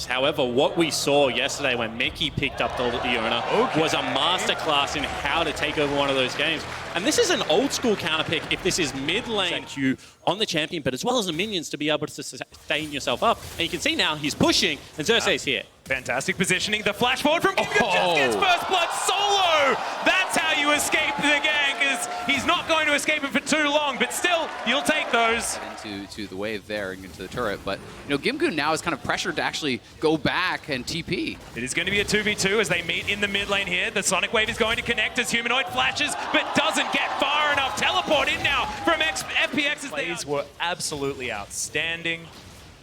However, what we saw yesterday when Mickey picked up the Leona was a masterclass in how to take over one of those games. And this is an old school counter pick if this is mid lane Q on the champion, but as well as the minions to be able to sustain yourself up. And you can see now he's pushing, and Xerxes here. Fantastic positioning. The flash forward from Kim just gets first blood solo. That's how you escape the gang, because he's not going to escape him for too long, but still, you'll take those. Into the wave there and into the turret, but Gimgoon now is kind of pressured to actually go back and TP. It is going to be a 2v2 as they meet in the mid lane here. The Sonic Wave is going to connect as Humanoid flashes, but doesn't get far enough. Teleport in now from FPX. Plays were absolutely outstanding.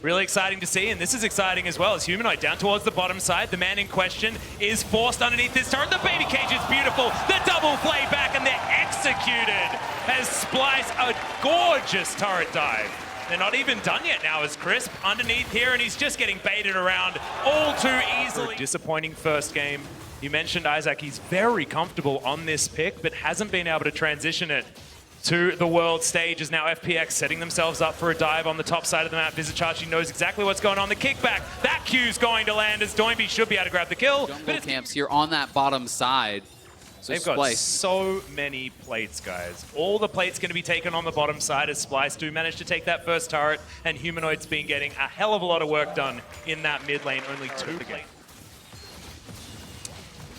Really exciting to see, and this is exciting as well as Humanoid down towards the bottom side. The man in question is forced underneath this turret. The baby cage is beautiful. The double play back, and they're executed as Splyce, a gorgeous turret dive. They're not even done yet now as Crisp underneath here, and he's just getting baited around all too easily. Disappointing first game. You mentioned Isaac, he's very comfortable on this pick, but hasn't been able to transition it to the world stage. Is now FPX setting themselves up for a dive on the top side of the map. Vizichachi knows exactly what's going on. The kickback, that Q's going to land as Doinby should be able to grab the kill. Jungle camps here on that bottom side. So they've got so many plates, guys. All the plates going to be taken on the bottom side as Splyce do manage to take that first turret, and Humanoid's been getting a hell of a lot of work done in that mid lane. Only 2 plates.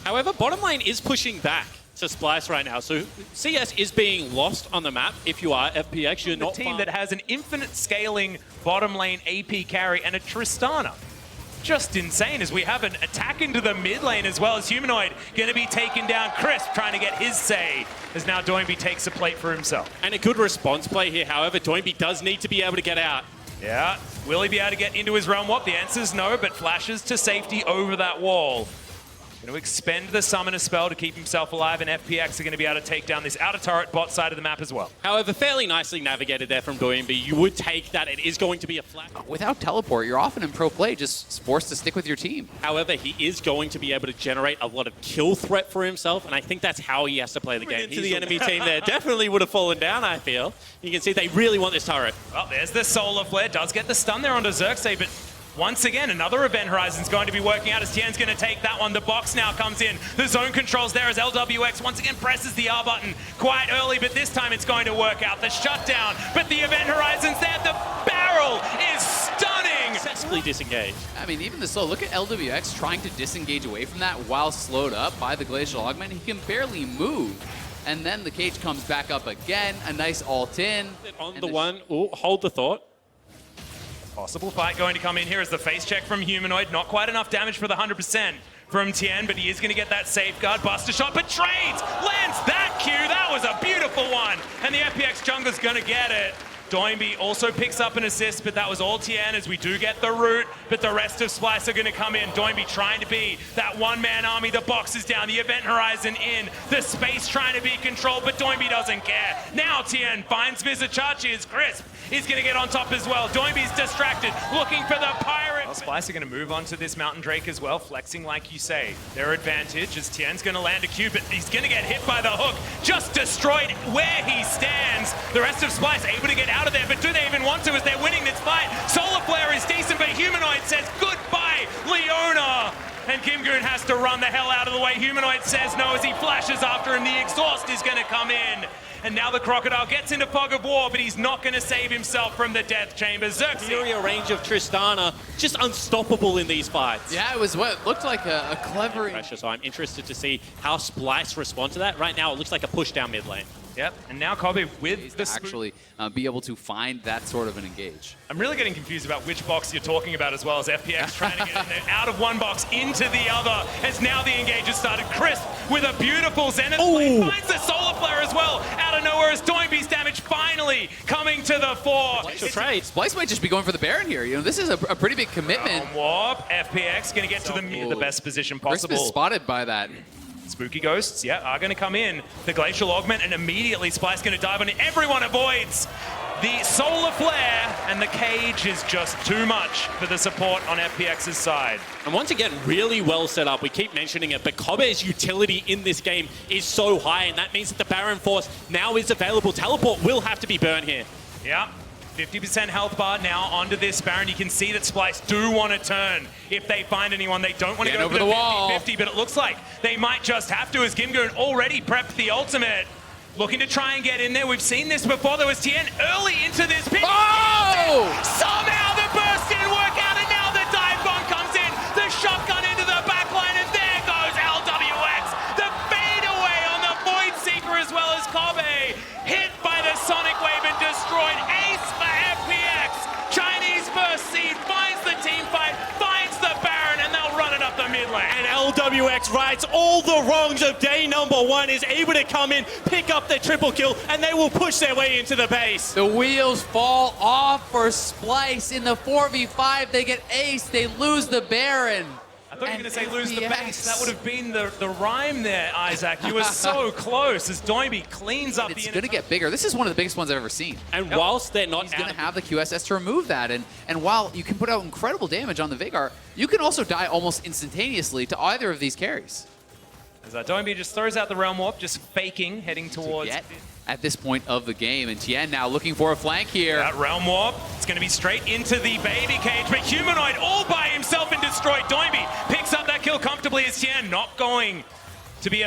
However, bottom lane is pushing back to Splyce right now, so CS is being lost on the map. If you are FPX, you're not a team that has an infinite scaling bottom lane AP carry and a Tristana. Just insane as we have an attack into the mid lane as well as Humanoid going to be taken down. Crisp trying to get his say as now Doinby takes a plate for himself. And a good response play here. However, Doinby does need to be able to get out. Yeah, will he be able to get into his realm warp? The answer is no, but flashes to safety over that wall. Going to expend the summoner spell to keep himself alive, and FPX are going to be able to take down this outer turret bot side of the map as well. However, fairly nicely navigated there from Doinby. You would take that. It is going to be a flat. Without teleport, you're often in pro play just forced to stick with your team. However, he is going to be able to generate a lot of kill threat for himself, and I think that's how he has to play the game. Into the enemy team there definitely would have fallen down, I feel. You can see they really want this turret. Well, there's the Solar Flare. Does get the stun there onto Xerxes, but once again, another Event Horizon's going to be working out as Tien's going to take that one. The box now comes in. The zone controls there as LWX once again presses the R button quite early, but this time it's going to work out. The shutdown, but the Event Horizon's there. The barrel is stunning. Successfully disengaged. I mean, even the slow, look at LWX trying to disengage away from that while slowed up by the Glacial Augment. He can barely move. And then the cage comes back up again. A nice ult in. On the one, ooh, hold the thought. Possible fight going to come in here as the face check from Humanoid. Not quite enough damage for the 100% from Tien, but he is going to get that safeguard. Buster shot, but trades! Lands that Q! That was a beautiful one! And the FPX jungler's going to get it. Doinby also picks up an assist, but that was all Tien as we do get the root, but the rest of Splyce are going to come in. Doinby trying to be that one-man army. The box is down, the Event Horizon in, the space trying to be controlled, but Doinby doesn't care. Now Tien finds Vizichachi as Crisp is going to get on top as well. Doinby's distracted, looking for the pirate. Well, Splyce are going to move on to this Mountain Drake as well, flexing like you say. Their advantage as Tien's going to land a Q, but he's going to get hit by the hook. Just destroyed where he stands. The rest of Splyce able to get out of there, but do they even want to as they're winning this fight? Solar Flare is decent, but Humanoid says goodbye, Leona! And Gimgoon has to run the hell out of the way. Humanoid says no as he flashes after him. The exhaust is going to come in. And now the Crocodile gets into Fog of War, but he's not going to save himself from the Death Chamber. Xerxes. Superior range of Tristana, just unstoppable in these fights. Yeah, it was what looked like a clever pressure, so I'm interested to see how Splyce respond to that. Right now, it looks like a push down mid lane. Yep, and now Kobe with the actually be able to find that sort of an engage. I'm really getting confused about which box you're talking about as well as FPX trying to get in there, out of one box into the other as now the engage has started. Crisp with a beautiful Zenith play, finds the Solar Flare as well out of nowhere as Doinby's damage finally coming to the fore. Splyce might just be going for the Baron here. This is a pretty big commitment. Warp, FPX going to get to the best position possible. Crisp is spotted by that. Spooky Ghosts, yeah, are going to come in. The Glacial Augment, and immediately Splyce going to dive on it. Everyone avoids the Solar Flare, and the cage is just too much for the support on FPX's side. And once again, really well set up. We keep mentioning it, but Kobe's utility in this game is so high, and that means that the Baron Force now is available. Teleport will have to be burned here. Yeah. 50% health bar now onto this Baron. You can see that Splyce do want to turn if they find anyone. They don't want to go over for the the wall. 50-50, but it looks like they might just have to, as Gimgoon already prepped the ultimate. Looking to try and get in there. We've seen this before. There was Tien early into this pick. Oh! Somehow the burst didn't work out, and now the dive bomb comes in. The shotgun into the backline, and there goes LWX. The fadeaway on the Void Seeker as well as Kobe. Hit by the Sonic Wave and destroyed. Ace for FPX. Chinese first seed finds the team fight, finds the Baron, and they'll run it up the mid lane. And LWX rights all the wrongs of day number 1, is able to come in, pick up the triple kill, and they will push their way into the base. The wheels fall off for Splyce in the 4v5. They get ace, they lose the Baron. I thought you were going to say lose the FPX. base. That would have been the rhyme there, Isaac. You were so close as Doimby cleans up It's the going to get bigger. This is one of the biggest ones I've ever seen. And whilst they're not He's going to have the QSS to remove that. And while you can put out incredible damage on the Vigar, you can also die almost instantaneously to either of these carries. As Doimby just throws out the Realm Warp, just faking, heading towards... Yet, at this point of the game, and Tien now looking for a flank here. That Realm Warp, it's going to be straight into the baby cage, but Humanoid all by himself and destroyed. Doimby picks up that kill comfortably as Tien not going to be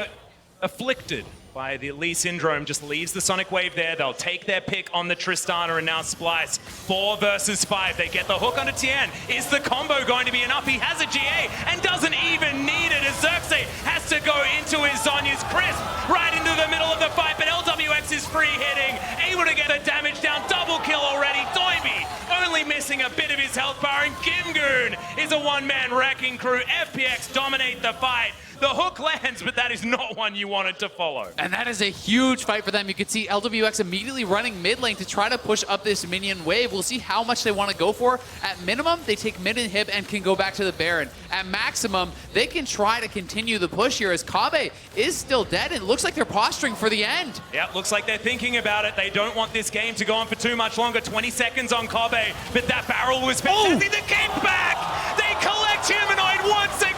afflicted by the Lee Syndrome, just leaves the Sonic Wave there. They'll take their pick on the Tristana, and now Splyce. 4 versus 5. They get the hook onto Tien. Is the combo going to be enough? He has a GA and doesn't even need it as Xerxes has to go into his Zonya's Crisp right into the middle of the fight, but LWX is free hitting, able to get the damage down. Double kill already. Doimby only missing a bit of his health bar, and Gimgoon is a one-man wrecking crew. FPX dominate the fight. The hook lands, but that is not one you wanted to follow. And that is a huge fight for them. You can see LWX immediately running mid lane to try to push up this minion wave. We'll see how much they want to go for. At minimum, they take mid inhib and can go back to the Baron. At maximum, they can try to continue the push here as Kabe is still dead, and it looks like they're posturing for the end. Yeah, looks like they're thinking about it. They don't want this game to go on for too much longer. 20 seconds on Kabe, but that barrel was fantastic. The kickback! They collect Humanoid once again!